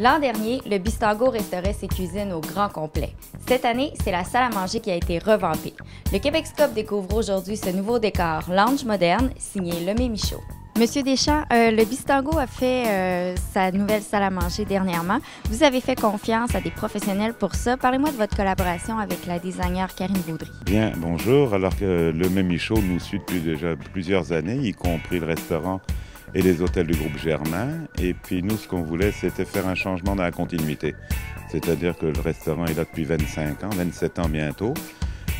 L'an dernier, le Bistango restaurait ses cuisines au grand complet. Cette année, c'est la salle à manger qui a été revampée. Le Québecoscope découvre aujourd'hui ce nouveau décor lounge moderne signé Lemay Michaud. Monsieur Deschamps, le Bistango a fait sa nouvelle salle à manger dernièrement. Vous avez fait confiance à des professionnels pour ça. Parlez-moi de votre collaboration avec la designer Karine Baudry. Bien, bonjour. Alors que Lemay Michaud nous suit depuis déjà plusieurs années, y compris le restaurant et les hôtels du groupe Germain. Et puis nous, ce qu'on voulait, c'était faire un changement dans la continuité. C'est-à-dire que le restaurant est là depuis 25 ans, 27 ans bientôt.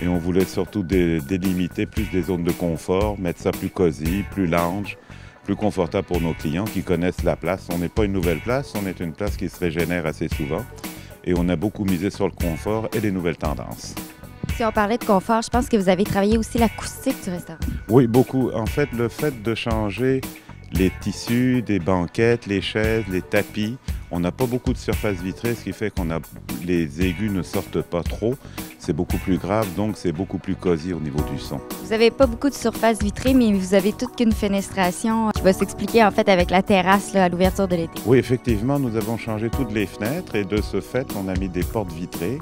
Et on voulait surtout délimiter plus des zones de confort, mettre ça plus cosy, plus lounge, plus confortable pour nos clients qui connaissent la place. On n'est pas une nouvelle place, on est une place qui se régénère assez souvent. Et on a beaucoup misé sur le confort et les nouvelles tendances. Si on parlait de confort, je pense que vous avez travaillé aussi l'acoustique du restaurant. Oui, beaucoup. En fait, le fait de changer les tissus, des banquettes, les chaises, les tapis, on n'a pas beaucoup de surface vitrée, ce qui fait qu'on a les aigus ne sortent pas trop. C'est beaucoup plus grave, donc c'est beaucoup plus cosy au niveau du son. Vous n'avez pas beaucoup de surface vitrée, mais vous avez toute qu'une fenestration qui va s'expliquer en fait avec la terrasse là, à l'ouverture de l'été. Oui, effectivement, nous avons changé toutes les fenêtres et de ce fait, on a mis des portes vitrées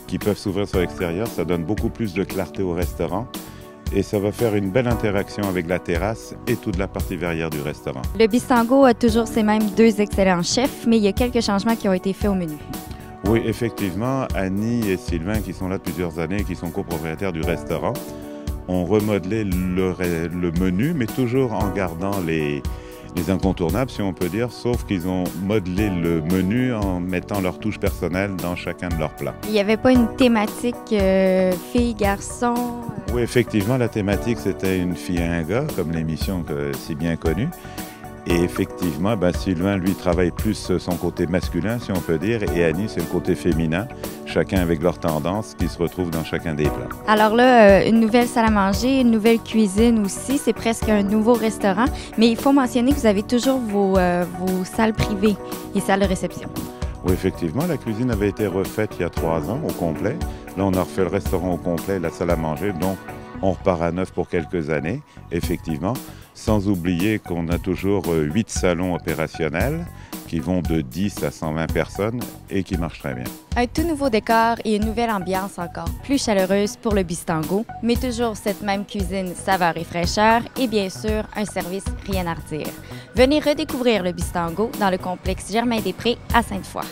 qui peuvent s'ouvrir sur l'extérieur. Ça donne beaucoup plus de clarté au restaurant. Et ça va faire une belle interaction avec la terrasse et toute la partie verrière du restaurant. Le Bistango a toujours ces mêmes deux excellents chefs, mais il y a quelques changements qui ont été faits au menu. Oui, effectivement, Annie et Sylvain, qui sont là depuis plusieurs années et qui sont copropriétaires du restaurant, ont remodelé le menu, mais toujours en gardant les incontournables, si on peut dire, sauf qu'ils ont modelé le menu en mettant leur touche personnelle dans chacun de leurs plats. Il n'y avait pas une thématique fille-garçon? Oui, effectivement, la thématique, c'était une fille et un gars, comme l'émission si bien connue. Et effectivement, Sylvain, lui, travaille plus son côté masculin, si on peut dire, et Annie, c'est le côté féminin, chacun avec leurs tendances qui se retrouvent dans chacun des plats. Alors là, une nouvelle salle à manger, une nouvelle cuisine aussi, c'est presque un nouveau restaurant, mais il faut mentionner que vous avez toujours vos salles privées et salles de réception. Oui, effectivement, la cuisine avait été refaite il y a 3 ans au complet. Là, on a refait le restaurant au complet, la salle à manger, donc on repart à neuf pour quelques années, effectivement. Sans oublier qu'on a toujours 8 salons opérationnels qui vont de 10 à 120 personnes et qui marchent très bien. Un tout nouveau décor et une nouvelle ambiance encore plus chaleureuse pour le Bistango, mais toujours cette même cuisine saveur et fraîcheur et bien sûr un service rien à redire. Venez redécouvrir le Bistango dans le complexe Germain-des-Prés à Sainte-Foy.